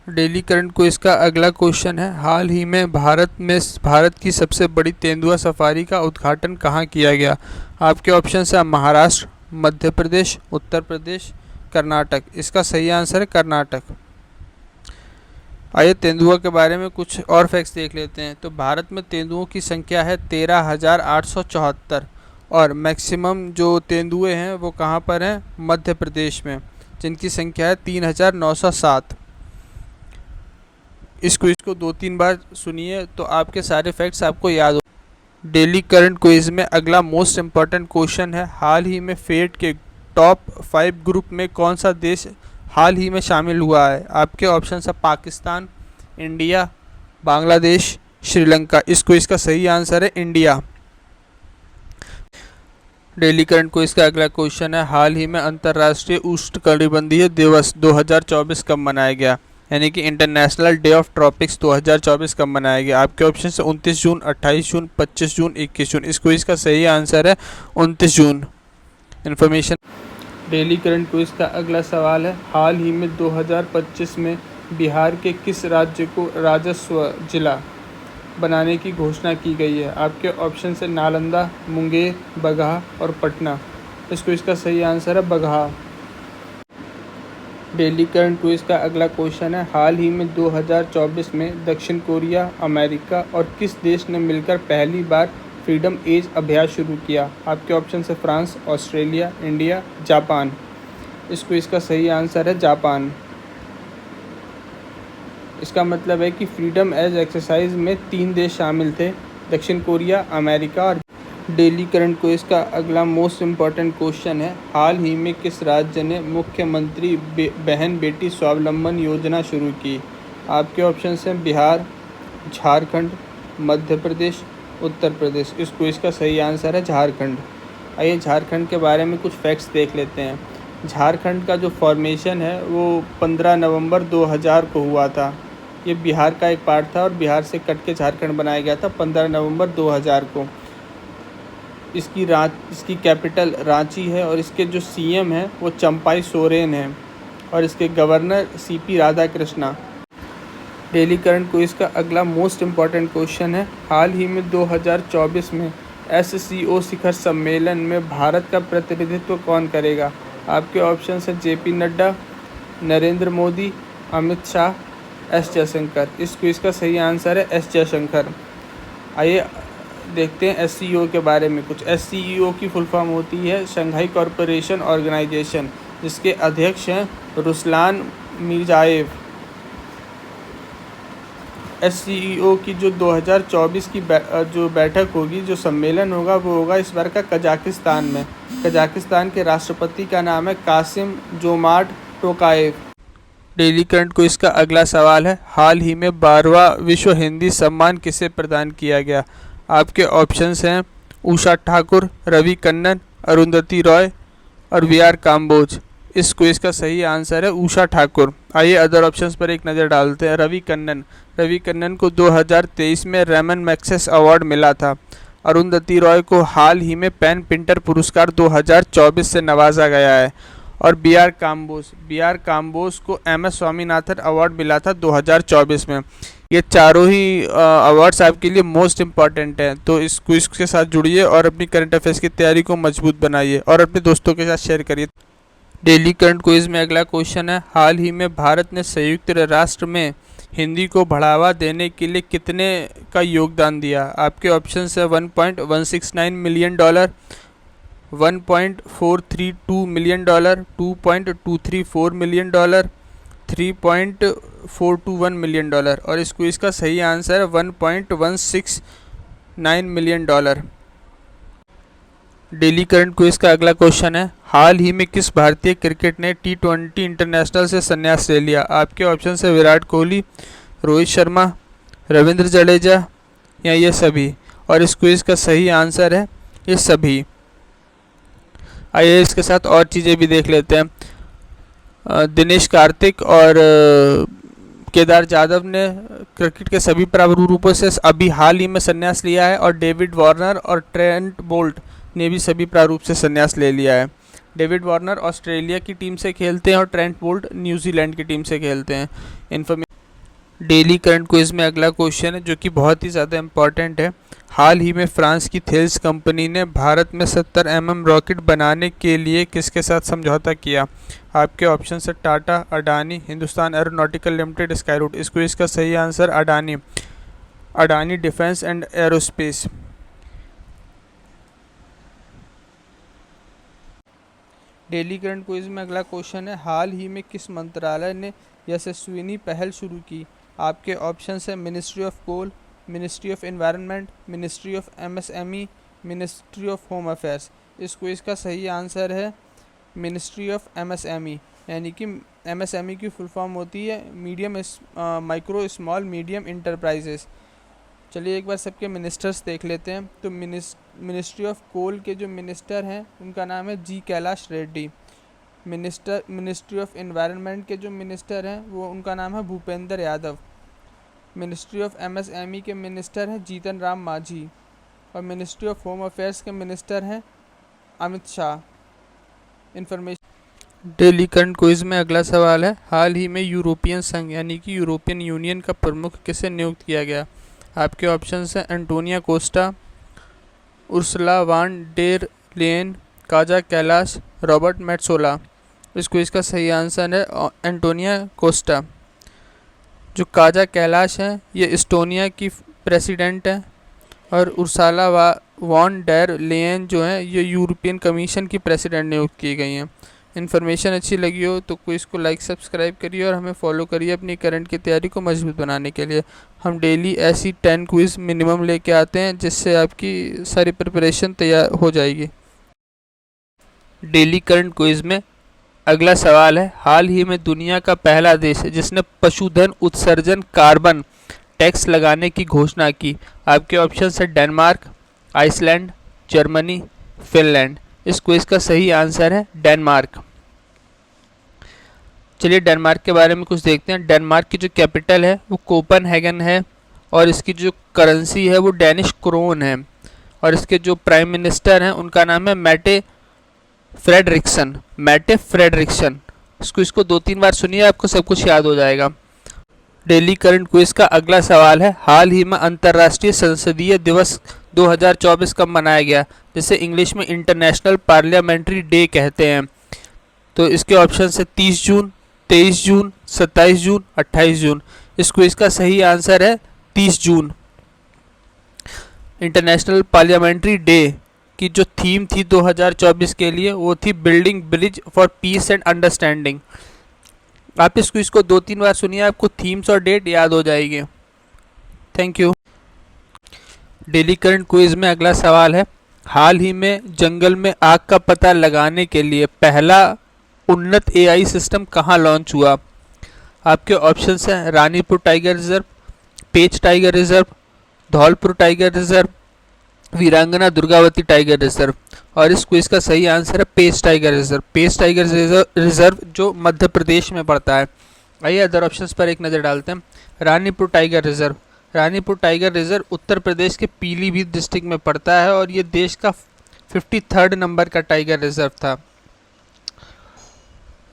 Daily current quiz का अगला question है, हाल ही में भारत की सबसे बड़ी तेंदुआ सफारी का उद्घाटन कहाँ किया गया। आपके ऑप्शन है महाराष्ट्र, मध्य प्रदेश, उत्तर प्रदेश, कर्नाटक। इसका सही आंसर है कर्नाटक। आइए तेंदुआ के बारे में कुछ और फैक्ट्स देख लेते हैं। तो भारत में तेंदुओं की संख्या है 13,874 और मैक्सिमम जो तेंदुए हैं वो कहाँ पर हैं, मध्य प्रदेश में, जिनकी संख्या है 3,907। इस क्विज को 2-3 बार सुनिए तो आपके सारे फैक्ट्स आपको याद हो। डेली करंट क्विज में अगला मोस्ट इम्पॉर्टेंट क्वेश्चन है, हाल ही में फेड के टॉप 5 ग्रुप में कौन सा देश हाल ही में शामिल हुआ है। आपके ऑप्शन है पाकिस्तान, इंडिया, बांग्लादेश, श्रीलंका। इस क्विज का सही आंसर है इंडिया। डेली करंट क्विज का अगला क्वेश्चन है, हाल ही में अंतर्राष्ट्रीय उष्णकटिबंधीय दिवस 2024 कब मनाया गया, यानी कि इंटरनेशनल डे ऑफ ट्रॉपिक्स 2024 कब मनाया गया। आपके ऑप्शन है 29 जून, 28 जून, 25 जून, 21 जून। इस क्विज का सही आंसर है 29 जून। इन्फॉर्मेशन। डेली करंट क्विज का अगला सवाल है, हाल ही में 2025 में बिहार के किस राज्य को राजस्व जिला बनाने की घोषणा की गई है। आपके ऑप्शन है नालंदा, मुंगेर, बगहा और पटना। इस क्विज का सही आंसर है बगहा। डेली करंट क्विज का अगला क्वेश्चन है, हाल ही में 2024 में दक्षिण कोरिया, अमेरिका और किस देश ने मिलकर पहली बार फ्रीडम एज अभ्यास शुरू किया। आपके ऑप्शन है फ्रांस, ऑस्ट्रेलिया, इंडिया, जापान। इस क्विज का सही आंसर है जापान। इसका मतलब है कि फ्रीडम एज एक्सरसाइज में 3 देश शामिल थे, दक्षिण कोरिया, अमेरिका और। डेली करंट क्विज का अगला मोस्ट इम्पॉर्टेंट क्वेश्चन है, हाल ही में किस राज्य ने मुख्यमंत्री बहन बेटी स्वावलंबन योजना शुरू की। आपके ऑप्शन हैं बिहार, झारखंड, मध्य प्रदेश, उत्तर प्रदेश। इस क्विज का सही आंसर है झारखंड। आइए झारखंड के बारे में कुछ फैक्ट्स देख लेते हैं। झारखंड का जो फॉर्मेशन है वो 15 नवंबर 2000 को हुआ था। ये बिहार का एक पार्ट था और बिहार से कट के झारखंड बनाया गया था 15 नवंबर 2000 को। इसकी कैपिटल रांची है और इसके जो सीएम हैं वो चंपाई सोरेन हैं और इसके governor CP Radhakrishna. Daily current quiz का अगला मोस्ट इम्पॉर्टेंट क्वेश्चन है, हाल ही में 2024 में SCO शिखर सम्मेलन में भारत का प्रतिनिधित्व कौन करेगा। आपके ऑप्शन है JP नड्डा, नरेंद्र मोदी, अमित शाह, S जयशंकर। इस क्विज का सही आंसर है S जयशंकर। आइए देखते हैं SCO के बारे में कुछ। SCO की फुल फॉर्म होती है शंघाई कॉरपोरेशन ऑर्गेनाइजेशन, जिसके अध्यक्ष हैं रुसलान मिर्जाएव। SCO की जो 2024 की जो बैठक होगी, जो सम्मेलन होगा, वो होगा इस बार का कजाकिस्तान में। कजाकिस्तान के राष्ट्रपति का नाम है Kassym Jomart Tokayev. Daily current quiz का अगला सवाल है, हाल ही में 12वां विश्व हिंदी सम्मान किसे प्रदान किया गया। आपके ऑप्शंस हैं उषा ठाकुर, रवि कन्नन, अरुंधति रॉय और VR काम्बोज। इस क्विज का सही आंसर है उषा ठाकुर। आइए अदर ऑप्शंस पर एक नज़र डालते हैं। रवि कन्नन को 2023 में रेमन मैग्सेस अवार्ड मिला था। अरुंधति रॉय को हाल ही में पेन पिंटर पुरस्कार 2024 से नवाजा गया है। और BR काम्बोज को MS स्वामीनाथन अवार्ड मिला था 2024 में। ये चारों ही अवार्ड्स आपके लिए मोस्ट इम्पॉर्टेंट हैं। तो इस क्विज के साथ जुड़िए और अपनी करंट अफेयर्स की तैयारी को मजबूत बनाइए और अपने दोस्तों के साथ शेयर करिए। डेली करंट क्विज में अगला क्वेश्चन है, हाल ही में भारत ने संयुक्त राष्ट्र में हिंदी को बढ़ावा देने के लिए कितने का योगदान दिया। आपके ऑप्शन है $1.169 मिलियन, $1.432 मिलियन, $2.234 मिलियन, $3.421 मिलियन। और इस क्विज का सही आंसर है $1.169 मिलियन। डेली करंट क्विज का अगला क्वेश्चन है, हाल ही में किस भारतीय क्रिकेट ने T20 इंटरनेशनल से संन्यास ले लिया। आपके ऑप्शन है विराट कोहली, रोहित शर्मा, रविंद्र जडेजा या ये सभी। और इस क्विज का सही आंसर है ये सभी। आइए इसके साथ और चीज़ें भी देख लेते हैं। दिनेश कार्तिक और केदार जाधव ने क्रिकेट के सभी प्रारूपों से अभी हाल ही में संन्यास लिया है और डेविड वार्नर और ट्रेंट बोल्ट ने भी सभी प्रारूप से संन्यास ले लिया है। डेविड वार्नर ऑस्ट्रेलिया की टीम से खेलते हैं और ट्रेंट बोल्ट न्यूजीलैंड की टीम से खेलते हैं। डेली करंट क्विज में अगला क्वेश्चन है जो कि बहुत ही ज़्यादा इम्पॉर्टेंट है। हाल ही में फ्रांस की थेल्स कंपनी ने भारत में 70 mm रॉकेट बनाने के लिए किसके साथ समझौता किया? आपके ऑप्शन है Tata, Adani, Hindustan aeronautical limited, Skyroot. इस क्विज का सही answer Adani, Adani defence and aerospace. Daily current quiz में अगला क्वेश्चन है, हाल ही में किस मंत्रालय ने यशस्विनी पहल शुरू की? आपके ऑप्शन है ministry of coal, ministry of environment, ministry of MSME, ministry of home affairs. इस क्विज का सही आंसर है मिनिस्ट्री ऑफ एमएसएमई, यानी कि एमएसएमई की फुल फॉर्म होती है medium micro small medium enterprises. चलिए एक बार सबके मिनिस्टर्स देख लेते हैं। तो मिनिस्ट्री ऑफ कोल के जो मिनिस्टर हैं उनका नाम है G Kailash Reddy. Ministry of environment के जो मिनिस्टर हैं वो उनका नाम है Bhupender Yadav. Ministry of MSME के मिनिस्टर हैं जीतन राम मांझी। और मिनिस्ट्री ऑफ होम अफेयर्स के मिनिस्टर हैं Amit Shah. Information. Daily current quiz में अगला सवाल है, हाल ही में यूरोपियन संघ यानी कि यूरोपियन यूनियन का प्रमुख किसे नियुक्त किया गया? आपके ऑप्शन हैं Antonia Costa, Ursula von der Leyen, Kaja Kallas, Robert Metsola. इस क्विज का सही आंसर है एंटोनिया कोस्टा। जो काजा कैलाश हैं ये एस्टोनिया की प्रेसिडेंट हैं और उर्सुला वॉन डेर लेयन जो है ये यूरोपियन कमीशन की प्रेसिडेंट नियुक्त की गई हैं। इन्फॉर्मेशन अच्छी लगी हो तो क्विज को लाइक सब्सक्राइब करिए और हमें फॉलो करिए अपनी करंट की तैयारी को मजबूत बनाने के लिए। हम डेली ऐसी 10 क्विज मिनिमम लेके आते हैं जिससे आपकी सारी प्रिपरेशन तैयार हो जाएगी। डेली करंट क्विज में अगला सवाल है, हाल ही में दुनिया का पहला देश है जिसने पशुधन उत्सर्जन कार्बन टैक्स लगाने की घोषणा की। आपके ऑप्शन है डेनमार्क, आइसलैंड, जर्मनी, फिनलैंड। इस क्विज का सही आंसर है डेनमार्क। चलिए डेनमार्क के बारे में कुछ देखते हैं। डेनमार्क की जो कैपिटल है वो कोपनहेगन है और इसकी जो करेंसी है वो डेनिश क्रोन है और इसके जो प्राइम मिनिस्टर हैं उनका नाम है मैटे फ्रेडरिक्सन। इसको 2-3 बार सुनिए, आपको सब कुछ याद हो जाएगा। डेली करंट क्विज का अगला सवाल है, हाल ही में अंतर्राष्ट्रीय संसदीय दिवस 2024 कब मनाया गया, जिसे इंग्लिश में इंटरनेशनल पार्लियामेंट्री डे कहते हैं? तो इसके ऑप्शन है 30 जून, 23 जून, 27 जून, 28 जून। इस क्विज का सही आंसर है 30 जून। इंटरनेशनल पार्लियामेंट्री डे की जो थीम थी 2024 के लिए वो थी building bridge for piece and understanding. आप इस क्विज को 2-3 बार सुनिए, आपको थीम्स और डेट याद हो जाएगी। Thank you. Daily current quiz में अगला सवाल है, हाल ही में जंगल में आग का पता लगाने के लिए पहला उन्नत एआई सिस्टम कहाँ लॉन्च हुआ? आपके ऑप्शंस हैं रानीपुर टाइगर रिजर्व, पेच tiger reserve, Dholpur tiger reserve, वीरांगना दुर्गावती टाइगर रिजर्व। और इस क्विज का सही आंसर है पेच टाइगर रिजर्व। पेच टाइगर रिजर्व जो मध्य प्रदेश में पड़ता है। आइए अदर ऑप्शंस पर एक नज़र डालते हैं। रानीपुर टाइगर रिजर्व उत्तर प्रदेश के पीलीभीत डिस्ट्रिक्ट में पड़ता है और ये देश का 53rd नंबर का टाइगर रिजर्व था।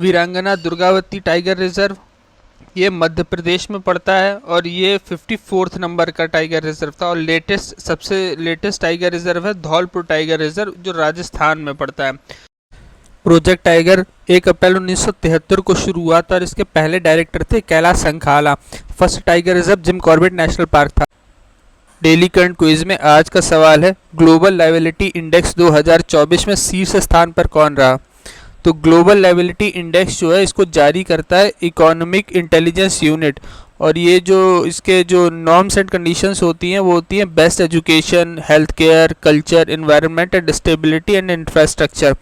वीरांगना दुर्गावती टाइगर रिजर्व ये मध्य प्रदेश में पड़ता है और ये 54th नंबर का टाइगर रिजर्व था। और सबसे लेटेस्ट टाइगर रिजर्व है धौलपुर टाइगर रिजर्व जो राजस्थान में पड़ता है। प्रोजेक्ट टाइगर 1 अप्रैल 1973 को शुरू हुआ था और इसके पहले डायरेक्टर थे Kailash Sankhala. First tiger reserve Jim Corbett national park था। डेली करंट क्विज में आज का सवाल है, ग्लोबल लायबिलिटी इंडेक्स 2024 में शीर्ष स्थान पर कौन रहा? तो ग्लोबल लायबिलिटी इंडेक्स जो है इसको जारी करता है इकोनॉमिक इंटेलिजेंस यूनिट और ये जो इसके जो नॉर्म्स एंड कंडीशंस होती हैं वो होती हैं best education, health care, culture, environment and stability and infrastructure.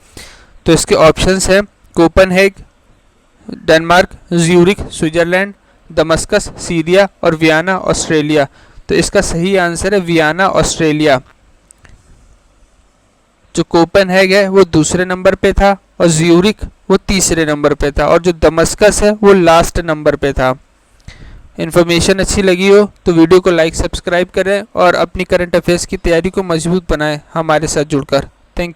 तो इसके ऑप्शंस हैं Copenhagen Denmark, Zurich Switzerland, Damascus Syria और वियना ऑस्ट्रेलिया। तो इसका सही आंसर है वियना ऑस्ट्रेलिया। जो कोपनहेग है वो दूसरे नंबर पे था और ज्यूरिख वो तीसरे नंबर पे था और जो दमस्कस है वो लास्ट नंबर पे था। इन्फॉर्मेशन अच्छी लगी हो तो वीडियो को लाइक सब्सक्राइब करें और अपनी करंट अफेयर्स की तैयारी को मजबूत बनाएं हमारे साथ जुड़कर। Thank you.